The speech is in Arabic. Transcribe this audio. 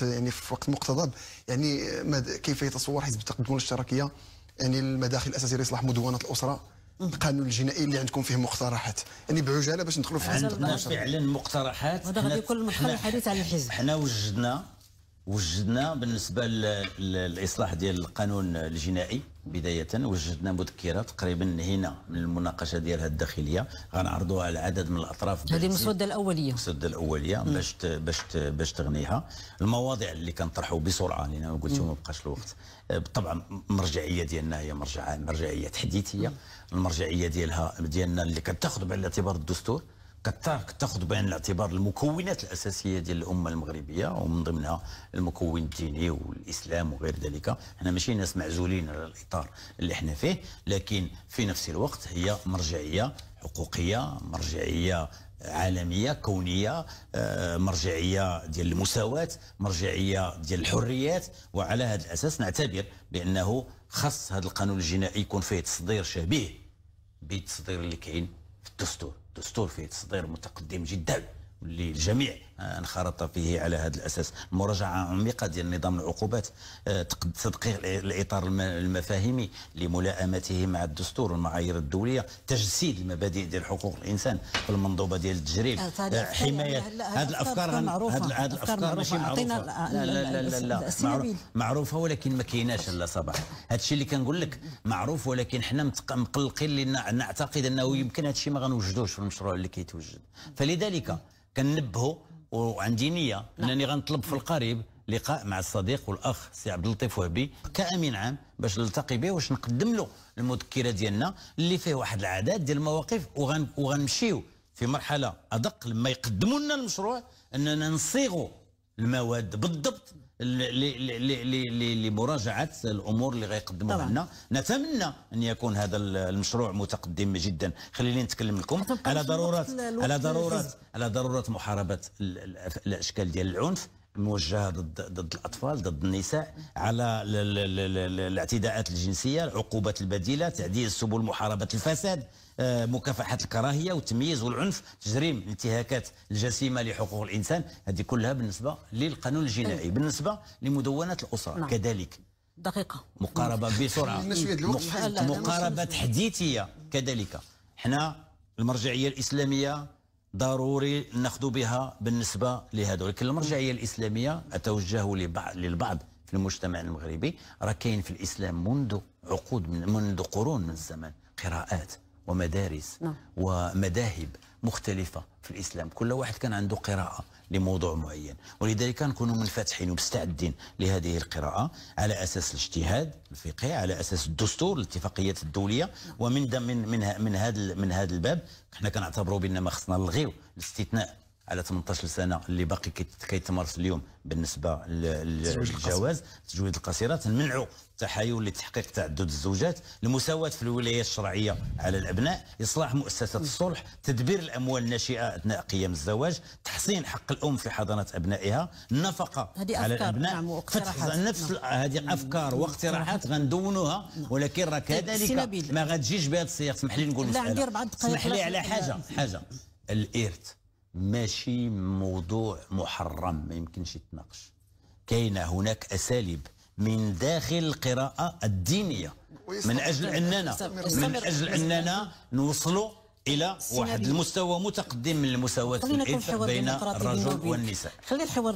يعني في وقت مقتضب، يعني كيف يتصور حزب التقدم الاشتراكيه يعني المداخل الاساسيه لاصلاح مدونه الاسره، القانون الجنائي اللي عندكم فيه مقترحات، يعني بعجاله باش ندخلوا في عندنا فعلا مقترحات. هذا غادي يكون محل الحديث عن الحزب. حنا وجدنا بالنسبه للاصلاح ديال القانون الجنائي بدايه، وجدنا مذكره تقريبا هنا من المناقشه ديالها الداخليه غنعرضوها على عدد من الاطراف. هذه المسوده الاوليه. المسوده الاوليه باش تغنيها المواضيع اللي كنطرحوا بسرعه، لان قلت ما بقاش الوقت. طبعا المرجعيه ديالنا هي مرجعيه تحديثيه. المرجعيه ديالنا اللي كتاخذ بعين الاعتبار الدستور، كتاخذ بعين الاعتبار المكونات الاساسيه ديال الامه المغربيه، ومن ضمنها المكون الديني والاسلام وغير ذلك. حنا ماشي ناس معزولين على الاطار اللي حنا فيه، لكن في نفس الوقت هي مرجعيه حقوقيه، مرجعيه عالميه كونيه، مرجعيه ديال المساواه، مرجعيه ديال الحريات. وعلى هذا الاساس نعتبر بانه خاص هذا القانون الجنائي يكون فيه تصدير شبيه بالتصدير اللي كاين في الدستور. الدستور فيه تصدير متقدم جدا واللي الجميع انخرط فيه. على هذا الاساس مراجعه عميقه ديال نظام العقوبات، تدقيق الاطار المفاهيمي لملائمته مع الدستور والمعايير الدوليه، تجسيد المبادئ ديال حقوق الانسان في المنظومه ديال التجريب، حمايه. هذه الافكار هذه الافكار ماشي معروفه. لا معروفه ولكن ما كايناش لا صباح. هذا الشيء اللي كنقول لك معروف، ولكن حنا مقلقين لان نعتقد انه يمكن هذا الشيء ما غنوجدوش في المشروع اللي كيتوجد. فلذلك كنبهوا، وعندي نيه انني غنطلب في القريب لقاء مع الصديق والاخ سي عبد اللطيف وهبي كامين عام باش نلتقي به، واش نقدم له المذكره ديالنا اللي فيه واحد العدد ديال المواقف، وغنمشيو في مرحله ادق لما يقدموا لنا المشروع اننا نصيغوا المواد بالضبط لمراجعه الامور اللي غيقدموها لنا. نتمنى ان يكون هذا المشروع متقدم جدا. خليني نتكلم لكم على ضروره محاربه الاشكال ديال العنف الموجهه ضد الاطفال، ضد النساء، على الاعتداءات الجنسيه، العقوبات البديله، تعديل سبل محاربه الفساد، مكافحه الكراهيه والتمييز والعنف، تجريم الانتهاكات الجسيمه لحقوق الانسان. هذه كلها بالنسبه للقانون الجنائي. بالنسبه لمدونه الاسره كذلك دقيقه مقاربه بسرعه، مقاربه تحديثيه كذلك. حنا المرجعيه الاسلاميه ضروري ناخذ بها بالنسبه لهذا، ولكن المرجعيه الاسلاميه اتوجه للبعض في المجتمع المغربي، راه كاين في الاسلام منذ قرون من الزمن قراءات ومدارس ومذاهب مختلفة في الإسلام. كل واحد كان عنده قراءة لموضوع معين، ولذلك نكونوا منفتحين ومستعدين لهذه القراءة على أساس الاجتهاد الفقهي، على أساس الدستور الاتفاقيات الدولية. ومن من هذا الباب احنا كنعتبروا بأن ما خصنا نلغيو الاستثناء على 18 سنه اللي باقي كيتمارس اليوم بالنسبه للجواز تزويد القصيرات، نمنعوا التحايل لتحقيق تعدد الزوجات، المساواه في الولايات الشرعيه على الابناء، اصلاح مؤسسات الصلح، تدبير الاموال الناشئه اثناء قيام الزواج، تحصين حق الام في حضانه ابنائها، النفقه على الابناء. نفس هذه افكار واقتراحات غندونوها، ولكن راه كذلك ما غتجيش بهذا السياق. اسمح لي نقول مساله، اسمح لي على حاجه. الارث ماشي موضوع محرم ما يمكنش يتناقش. كاينه هناك اساليب من داخل القراءه الدينيه من اجل اننا نوصلوا الى واحد المستوى متقدم من المساواه في الارث بين الرجل والنساء. خلي الحوار